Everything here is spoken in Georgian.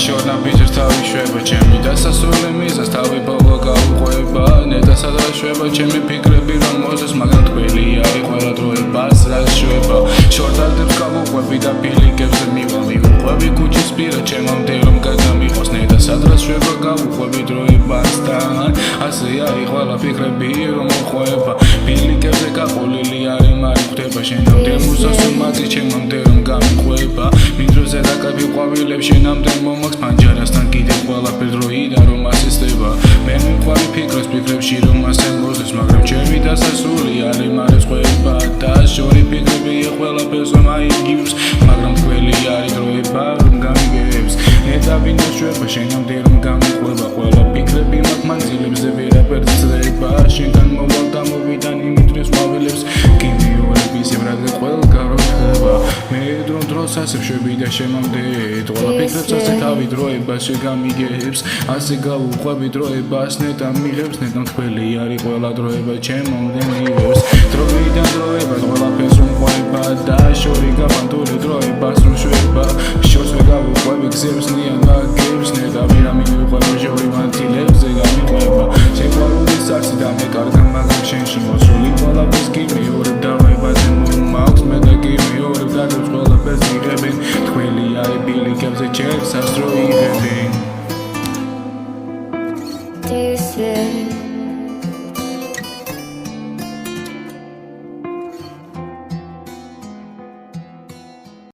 შორნა ბიჭებს თავი შვება ჩემი დასასრული მიზანს თავი ბოლო გაუყვება ნეტასად რა შვება ჩემი ფიქრები რომ მოზეს მაგრამ თქვენი არის ყველა დროებას რა შვება შორდადებს გავუყვები და ფილიკებზე მივყვები ქუჩის პირა ჩემამდე რომ გადამიყოს ნეტასად რა შვება გავუყვები დროებასთან ასე არის ყველა ფიქრები რომ მოყვება ფილიკებზე გაყოლილი არის მარი ხვდება შენამდე მუსასუმაძი ჩემამდე რომ გამიყვება მინდროზე დაკავი ყვავილებს შენამდე მომაქვს პანჯარასთან კიდევ ყველაფერ დროიდან რომ ასისტება მე მიყვარი ფიქრებში რომ ასე მოზეს მაგრამ ჩემი დასასრული არის მარეს ყვება და შორი ფიქრებია ყველაფერს რომ აიგივს მაგრამ თქვენი არის დროება რომ გამიგებს ნეტავინო შვება შენამდე რომ გამიყვება ყველა ფიქრები მაგ მანძილებზე ვერაფერ ძრება შენგან მოვალ და მოვიდან იმიტრის ყვავილებს გიმიურების ებრადე ყველგან რომ ხდება მე დროს ასე შვები და შემამდე ყველა ფიქრებს ასე თავი დროებას შეგამიგებს ასე გავუყვები დროებას ნეტა მიღებს ნეტა თქვენი არის ყველა დროება ჩემამდე მივებს დროიდან დროებას ყველაფერს რომ ყვება და შორი გაბანდული დროებას რომ შვება შორს ვეგავუყვები გზებს ნიან მაგებს ნეტა ვირა მივიყვება შორი მანთილებზე გამიყვება